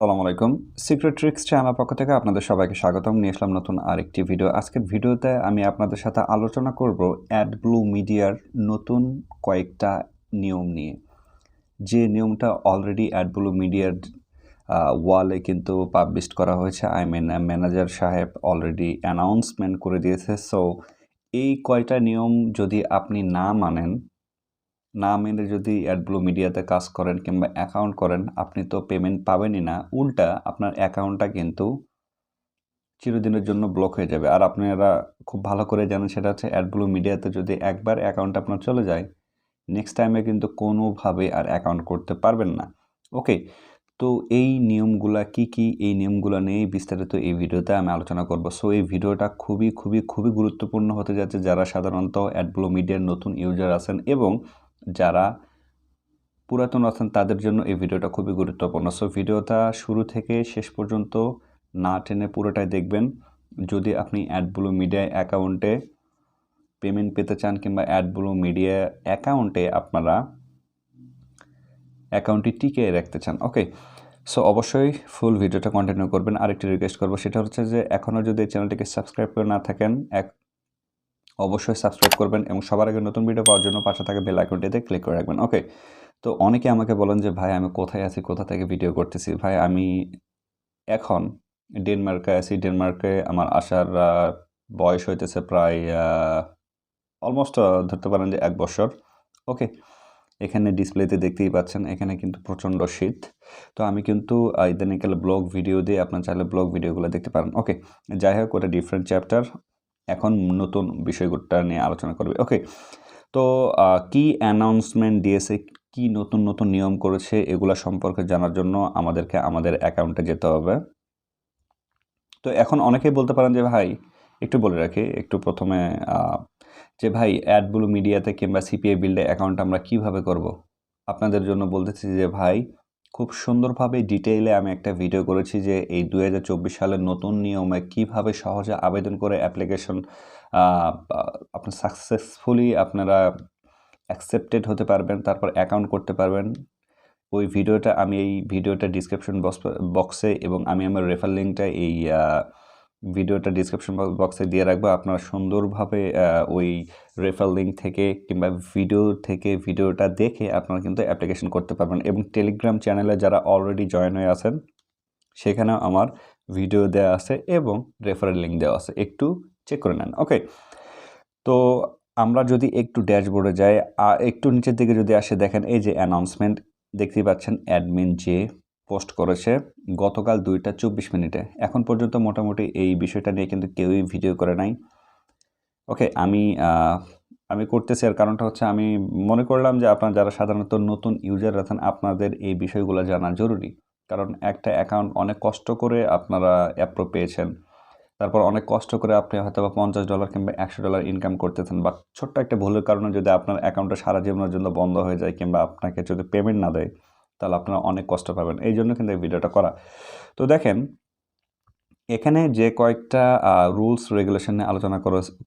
আসসালামু আলাইকুম। Secret tricks channel পক্ষ থেকে আপনাদের সবাইকে স্বাগতম। নিয়ে আসলাম নতুন আরেকটি ভিডিও। আজকের ভিডিওতে আমি আপনাদের সাথে আলোচনা করব AdblueMediaর নতুন কয়েকটা নিয়ম নিয়ে। যে নিয়মটা অলরেডি AdblueMediaর ওয়ালে কিন্তু পাবলিশ করা হয়েছে। ম্যানেজার সাহেব অলরেডি অ্যানাউন্সমেন্ট করে দিয়েছে। সো এই কয়টা নিয়ম যদি আপনি না মেনে যদি AdblueMediaতে কাজ করেন কিংবা অ্যাকাউন্ট করেন, আপনি তো পেমেন্ট পাবেনই না। উল্টা আপনার অ্যাকাউন্টটা কিন্তু চিরদিনের জন্য ব্লক হয়ে যাবে। আর আপনারা খুব ভালো করে জানেন সেটা হচ্ছে AdblueMediaতে যদি একবার অ্যাকাউন্ট আপনার চলে যায়, নেক্সট টাইমে কিন্তু কোনোভাবে আর অ্যাকাউন্ট করতে পারবেন না। ওকে, তো এই নিয়মগুলা কি এই নিয়মগুলো নিয়েই বিস্তারিত এই ভিডিওতে আমি আলোচনা করব। সো এই ভিডিওটা খুবই গুরুত্বপূর্ণ হতে যাচ্ছে যারা সাধারণত AdblueMediaর নতুন ইউজার আছেন এবং যারা পুরাতন আছেন তাদের জন্য এই ভিডিওটা খুবই গুরুত্বপূর্ণ। সো ভিডিওটা শুরু থেকে শেষ পর্যন্ত না টেনে পুরোটাই দেখবেন। যদি আপনি AdblueMedia অ্যাকাউন্টে পেমেন্ট পেতে চান কিংবা AdblueMedia অ্যাকাউন্টে আপনারা অ্যাকাউন্টটি টিকিয়ে রাখতে চান। ওকে, সো অবশ্যই ফুল ভিডিওটা কন্টিনিউ করবেন। আরেকটি রিকোয়েস্ট করবো, সেটা হচ্ছে যে এখনও যদি এই চ্যানেলটিকে সাবস্ক্রাইব করে না থাকেন অবশ্যই সাবস্ক্রাইব করবেন এবং সবার আগে নতুন ভিডিও পাওয়ার জন্য পাশে থাকা বেল আইকনটিতে ক্লিক করে রাখবেন। ওকে, তো অনেকে আমাকে বলেন যে ভাই আমি কোথায় আছি, কোথা থেকে ভিডিও করতেছি। ভাই আমি এখন ডেনমার্কে আছি। ডেনমার্কে আমার আসার বয়স হইতেছে প্রায় অলমোস্ট ধরতে পারেন যে 1 বছর। ওকে, এখানে ডিসপ্লেতে দেখতেই পাচ্ছেন এখানে কিন্তু প্রচণ্ড শীত। তো আমি কিন্তু ইদানিংকালে ব্লগ ভিডিও দিয়ে আপনার চাইলে ব্লগ ভিডিওগুলো দেখতে পারেন। ওকে, যাই হোক ওটা ডিফারেন্ট চ্যাপ্টার। এখন নতুন বিষয়টা নিয়ে আলোচনা করবে। ওকে, তো কি অ্যানাউন্সমেন্ট দিয়েছে, কি নতুন নিয়ম করেছে এগুলা সম্পর্কে জানার জন্য আমাদেরকে আমাদের অ্যাকাউন্টে যেতে হবে। তো এখন অনেকেই বলতে পারেন যে ভাই একটু বলে রাখি একটু প্রথমে যে ভাই AdblueMediaতে কিংবা cpabuild অ্যাকাউন্ট আমরা কিভাবে করব। আপনাদের জন্য বলতেছি যে ভাই খুব সুন্দরভাবে ডিটেইলে আমি একটা ভিডিও করেছি যে এই 2024 সালের নতুন নিয়মে কিভাবে সহজে আবেদন করে অ্যাপ্লিকেশন আপনার সাকসেসফুলি আপনারা অ্যাকসেপ্টেড হতে পারবেন, তারপর অ্যাকাউন্ট করতে পারবেন। ওই ভিডিওটা আমি এই ভিডিওটা ডিসক্রিপশন বক্সে এবং আমি আমার রেফার লিঙ্কটা এই ভিডিওটা ডিসক্রিপশন বক্সে দিয়ে রাখবো। আপনারা সুন্দরভাবে ওই রেফার লিঙ্ক থেকে কিংবা ভিডিওটা দেখে আপনারা কিন্তু অ্যাপ্লিকেশন করতে পারবেন এবং টেলিগ্রাম চ্যানেলে যারা অলরেডি জয়েন হয়ে আছেন সেখানেও আমার ভিডিও দেওয়া আছে এবং রেফারেল লিঙ্ক দেওয়া আছে, একটু চেক করে নেন। ওকে, তো আমরা যদি একটু ড্যাশবোর্ডে যাই, একটু নিচের দিকে যদি আসে দেখেন এই যে অ্যানাউন্সমেন্ট দেখতেই পাচ্ছেন অ্যাডমিন যে পোস্ট করেছে গতকাল 2টা 24 মিনিটে। এখন পর্যন্ত মোটামুটি এই বিষয়টা নিয়ে কিন্তু কেউই ভিডিও করে নাই। ওকে, আমি করতেছি এর কারণটা হচ্ছে আমি মনে করলাম যে আপনারা যারা সাধারণত নতুন ইউজার আছেন আপনাদের এই বিষয়গুলো জানা জরুরি। কারণ একটা অ্যাকাউন্ট অনেক কষ্ট করে আপনারা অ্যাপ্রুভ পেয়েছেন, তারপর অনেক কষ্ট করে আপনি হয়তো বা $50 কিংবা $100 ইনকাম করতেছেন, বা ছোট্ট একটা ভুলের কারণে যদি আপনার অ্যাকাউন্টটা সারা জীবনের জন্য বন্ধ হয়ে যায় কিংবা আপনাকে যদি পেমেন্ট না দেয় তাহলে আপনারা অনেক কষ্ট পাবেন। এই জন্য কিন্তু এই ভিডিওটা করা। তো দেখেন এখানে যে কয়েকটা রুলস রেগুলেশন নিয়ে আলোচনা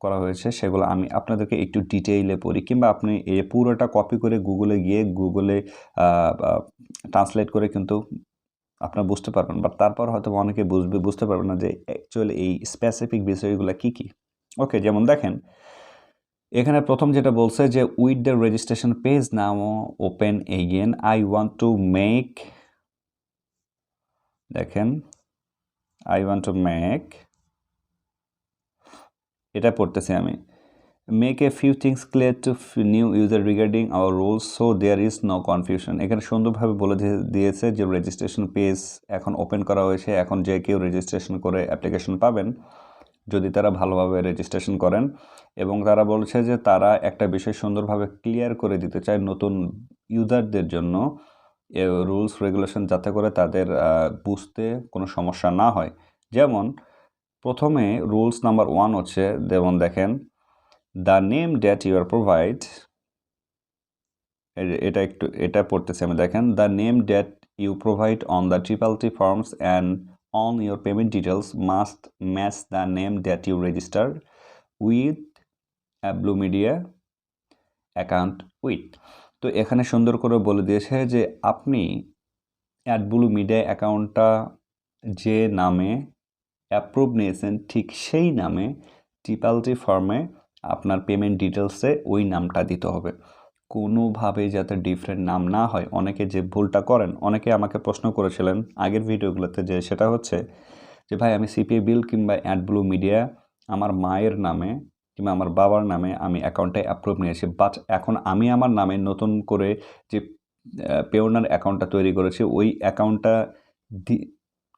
করা হয়েছে সেগুলো আমি আপনাদেরকে একটু ডিটেইলে পড়ি, কিংবা আপনি এই পুরোটা কপি করে গুগলে গিয়ে ট্রান্সলেট করে কিন্তু আপনারা বুঝতে পারবেন। বাট তারপর হয়তো অনেকে বুঝতে পারবেন না যে অ্যাকচুয়ালি এই স্পেসিফিক বিষয়গুলো কী। ওকে, যেমন দেখেন এখানে প্রথম যেটা বলছে যে with the registration page now open again I want to make, দেখেন এটা পড়তেছি আমি, make a few things clear to new user regarding our rules so there is no confusion. এখানে সুন্দরভাবে বলে দিয়েছে যে রেজিস্ট্রেশন পেজ এখন ওপেন করা হয়েছে, এখন যে কেউ রেজিস্ট্রেশন করে অ্যাপ্লিকেশন পাবেন যদি তারা ভালোভাবে রেজিস্ট্রেশন করেন। এবং তারা বলছে যে তারা একটা বিষয় সুন্দরভাবে ক্লিয়ার করে দিতে চায় নতুন ইউজারদের জন্য রুলস রেগুলেশন, যাতে করে তাদের বুঝতে কোনো সমস্যা না হয়। যেমন প্রথমে রুলস নাম্বার 1 হচ্ছে, যেমন দেখেন the name that you are provide, এটা পড়তেছি আমি। দেখেন the name that you provide on the triple T forms and on your payment details must match the name that you register with AdblueMedia account with. তো এখানে সুন্দর করে বলে দিয়েছে যে আপনি AdblueMedia অ্যাকাউন্টটা যে নামে অ্যাপ্রুভ নিয়েছেন ঠিক সেই নামে টিপালটি ফর্মে আপনার পেমেন্ট ডিটেলসে ওই নামটা দিতে হবে। কোনোভাবেই যাতে ডিফারেন্ট নাম না হয়। অনেকে যে ভুলটা করেন, অনেকে আমাকে প্রশ্ন করেছিলেন আগের ভিডিওগুলোতে, যে সেটা হচ্ছে যে ভাই আমি cpabuild কিংবা AdblueMedia আমার মায়ের নামে কিংবা আমার বাবার নামে আমি অ্যাকাউন্টে অ্যাপ্রুভ নিয়েছি, বাট এখন আমি আমার নামে নতুন করে যে পেওনার অ্যাকাউন্টটা তৈরি করেছি ওই অ্যাকাউন্টটা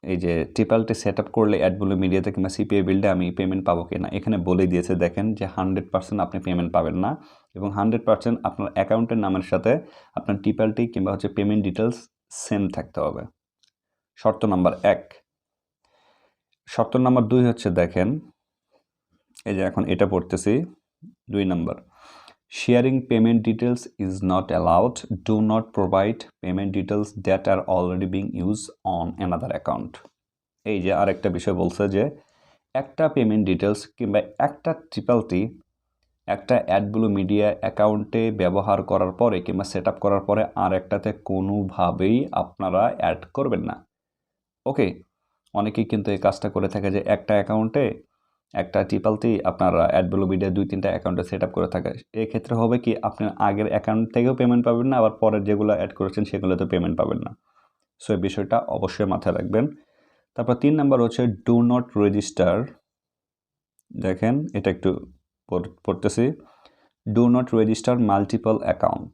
এই যে টিপালটি সেট আপ করলে AdblueMediaতে কিংবা cpabuild-এ আমি পেমেন্ট পাবো কিনা, এখানে বলে দিয়েছে দেখেন যে 100% আপনি পেমেন্ট পাবেন না, এবং 100% আপনার অ্যাকাউন্টের নামের সাথে আপনার টিপালটি কিংবা হচ্ছে পেমেন্ট ডিটেলস সেম থাকতে হবে। শর্ত নাম্বার 1। শর্ত নাম্বার 2 হচ্ছে দেখেন, এই যে এখন এটা পড়তেছি 2 number, sharing payment details is not allowed. Do not provide payment details that are already being used on another account. এই যে আরেকটা বিষয় বলছে যে একটা পেমেন্ট ডিটেলস কিংবা একটা টিপালটি একটা AdblueMedia অ্যাকাউন্টে ব্যবহার করার পরে কিংবা সেট আপ করার পরে আর একটাতে কোনোভাবেই আপনারা অ্যাড করবেন না। ওকে, অনেকেই কিন্তু এই কাজটা করে থাকে যে একটা অ্যাকাউন্টে একটা টিপালটি আপনার AdblueMedia 2-3টা অ্যাকাউন্টে সেট আপ করে থাকে। এক্ষেত্রে হবে কি, আপনার আগের অ্যাকাউন্ট থেকেও পেমেন্ট পাবেন না, আবার পরের যেগুলো অ্যাড করেছেন সেগুলোতে পেমেন্ট পাবেন না। সো এই বিষয়টা অবশ্যই মাথায় রাখবেন। তারপর 3 নাম্বার হচ্ছে ডু নট রেজিস্টার। দেখেন এটা একটু পড়তেছি, do not register multiple account.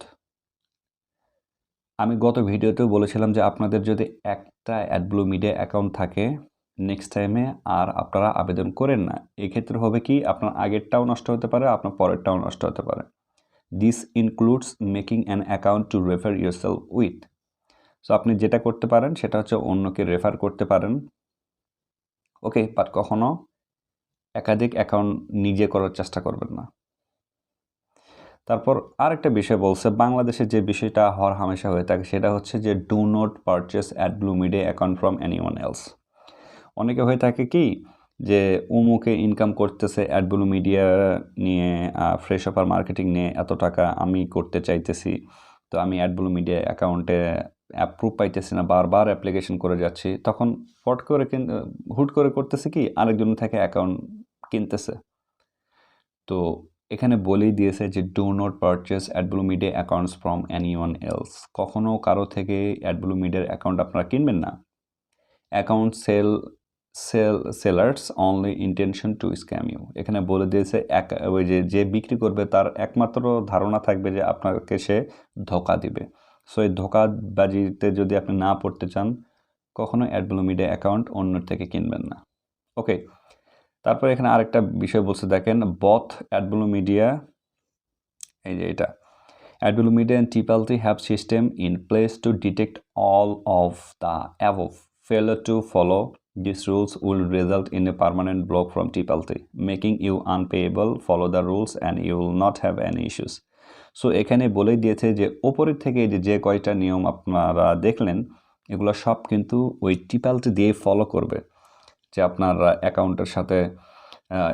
আমি গত ভিডিওতেও বলেছিলাম যে আপনাদের যদি একটা AdblueMedia অ্যাকাউন্ট থাকে, নেক্সট টাইমে আর আপনারা আবেদন করেন না। এক্ষেত্রে হবে কি, আপনার আগেরটাও নষ্ট হতে পারে, আপনার পরেরটাও নষ্ট হতে পারে। This includes making an account two refer yourself with. So আপনি যেটা করতে পারেন সেটা হচ্ছে অন্যকে রেফার করতে পারেন, ওকে, বাট কখনো একাধিক অ্যাকাউন্ট নিজে করার চেষ্টা করবেন না। তারপর আরেকটা বিষয় বলছে, বাংলাদেশে যে বিষয়টা হর হামেশা হয়ে থাকে সেটা হচ্ছে যে do not purchase AdblueMedia account from anyone else. অনেকে হয়ে থাকে কি যে অমুকে ইনকাম করতেছে AdblueMedia নিয়ে, ফ্রেশ অফার মার্কেটিং নিয়ে এত টাকা আমি করতে চাইতেছি, তো আমি AdblueMedia অ্যাকাউন্টে অ্যাপ্রুভ পাইতেছি না, বারবার অ্যাপ্লিকেশন করে যাচ্ছি, তখন হুট করে করতেছে কি আরেকজন থেকে অ্যাকাউন্ট কিনতেছে। তো এখানে বলেই দিয়েছে যে do not purchase AdblueMedia accounts from anyone else. কখনও কারো থেকে AdblueMedia অ্যাকাউন্ট আপনারা কিনবেন না। Account sellers only intention to scam you. এখানে বলে দিয়েছে ওই যে বিক্রি করবে তার একমাত্র ধারণা থাকবে যে আপনাকে সে ধোঁকা দিবে। সো এই ধোঁকাবাজিতে যদি আপনি না পড়তে চান, কখনো AdblueMedia অ্যাকাউন্ট অন্যের থেকে কিনবেন না। ওকে, তারপর এখানে আরেকটা বিষয় বলছে দেখেন, বথ AdblueMedia, এই যে এটা AdblueMedia and Tipalti have system in place to detect all of the above. Failure to follow these rules will result in a permanent block from Tipalti, making you unpayable. Follow the rules and you will not have any issues. So এখানে বলেই দিয়েছে যে ওপরের থেকে যে কয়টা নিয়ম আপনারা দেখলেন এগুলো সব কিন্তু ওই টিপালটি দিয়ে ফলো করবে, যে আপনার অ্যাকাউন্টের সাথে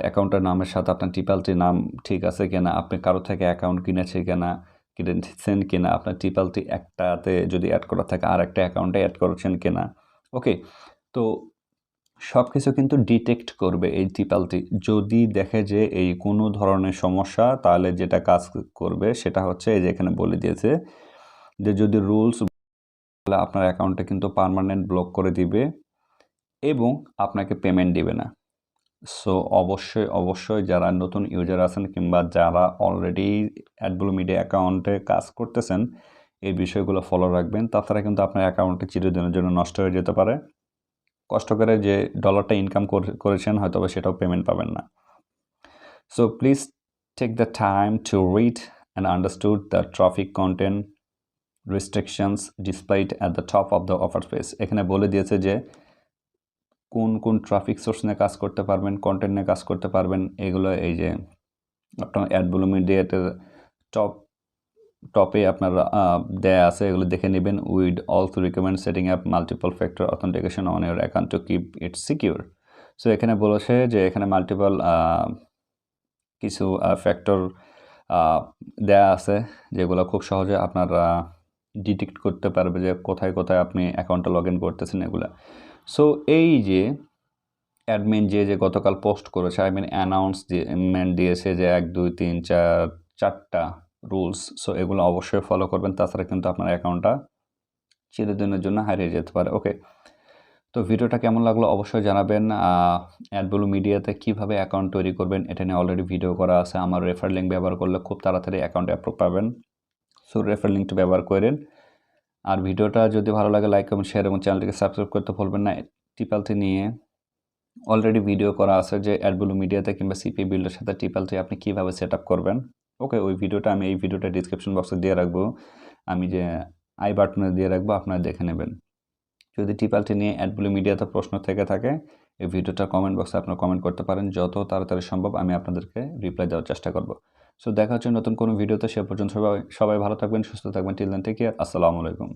অ্যাকাউন্টের নামের সাথে আপনার টিপালটির নাম ঠিক আছে কিনা, আপনি কারো থেকে অ্যাকাউন্ট কিনেছেন কিনা, আপনার টিপালটি একটাতে যদি অ্যাড করা থাকে আর একটা অ্যাকাউন্টে অ্যাড করেছেন কিনা। ওকে, তো সব কিছু কিন্তু ডিটেক্ট করবে এই টিপালটি। যদি দেখে যে এই কোনো ধরনের সমস্যা, তাহলে যেটা কাজ করবে সেটা হচ্ছে এই যে এখানে বলে দিয়েছে যে যদি রুলস, তাহলে আপনার অ্যাকাউন্টে কিন্তু পার্মানেন্ট ব্লক করে দিবে এবং আপনাকে পেমেন্ট দিবে না। সো অবশ্যই যারা নতুন ইউজার আছেন কিংবা যারা অলরেডি AdblueMedia অ্যাকাউন্টে কাজ করতেছেন এই বিষয়গুলো ফলো রাখবেন, তাছাড়া কিন্তু আপনার অ্যাকাউন্টে চিরদিনের জন্য নষ্ট হয়ে যেতে পারে। কষ্ট করে যে ডলারটা ইনকাম করেছেন হয়তো সেটাও পেমেন্ট পাবেন না। So please take the time to read and understood the traffic content restrictions displayed at the top of the offer page. এখানে বলে দিয়েছে যে কোন ট্রাফিক সোর্স নিয়ে কাজ করতে পারবেন, কন্টেন্ট নিয়ে কাজ করতে পারবেন, এগুলো এই যে আপনার AdblueMedia টপে আপনার দেয়া আছে, এগুলো দেখে নেবেন। Weed also recommend setting up multiple factor authentication on your account to keep it secure. So এখানে বলেছে যে এখানে মাল্টিপল কিছু ফ্যাক্টর দেয়া আছে যেগুলো খুব সহজে আপনার ডিটেক্ট করতে পারবে যে কোথায় কোথায় আপনি অ্যাকাউন্টটা লগ ইন করতেছেন এগুলা। সো এই যে অ্যাডমিন যে গতকাল পোস্ট করেছে, অ্যানাউন্সমেন্ট দিয়েছে যে 1 2 3 4 4টা রুলস। সো এগুলো অবশ্যই ফলো করবেন, তাছাড়া কিন্তু আপনার অ্যাকাউন্টটা চিরদিনের জন্য হারিয়ে যেতে পারে। ওকে, তো ভিডিওটা কেমন লাগলো অবশ্যই জানাবেন। AdblueMediaতে কীভাবে অ্যাকাউন্ট তৈরি করবেন এটা নিয়ে অলরেডি ভিডিও করা আছে। আমার রেফার লিঙ্ক ব্যবহার করলে খুব তাড়াতাড়ি অ্যাকাউন্ট অ্যাপ্রুভ পাবেন। সো রেফার লিঙ্কটা ব্যবহার করেন। আর ভিডিওটা যদি ভালো লাগে লাইক কমেন্ট শেয়ার এবং চ্যানেলটিকে সাবস্ক্রাইব করতে ভুলবেন না। টিপালতি নিয়ে অলরেডি ভিডিও করা আছে যে AdblueMediaতে কিংবা cpabuild এর সাথে টিপালতি আপনি কীভাবে সেট আপ করবেন। ওকে, ওই ভিডিওটা আমি এই ভিডিওটা ডিসক্রিপশন বক্সে দিয়ে রাখবো, আমি যে আই বাটনে দিয়ে রাখবো, আপনারা দেখে নেবেন। যদি টিপালটি নিয়ে AdblueMediaতে প্রশ্ন থেকে থাকে এই ভিডিওটা কমেন্ট বক্সে আপনারা কমেন্ট করতে পারেন, যত তাড়াতাড়ি সম্ভব আমি আপনাদেরকে রিপ্লাই দেওয়ার চেষ্টা করব। সো দেখা হচ্ছে নতুন কোনো ভিডিওতে, সে পর্যন্ত সবাই ভালো থাকবেন, সুস্থ থাকবেন। টিল দেন টেক কেয়ার, আসসালামু আলাইকুম।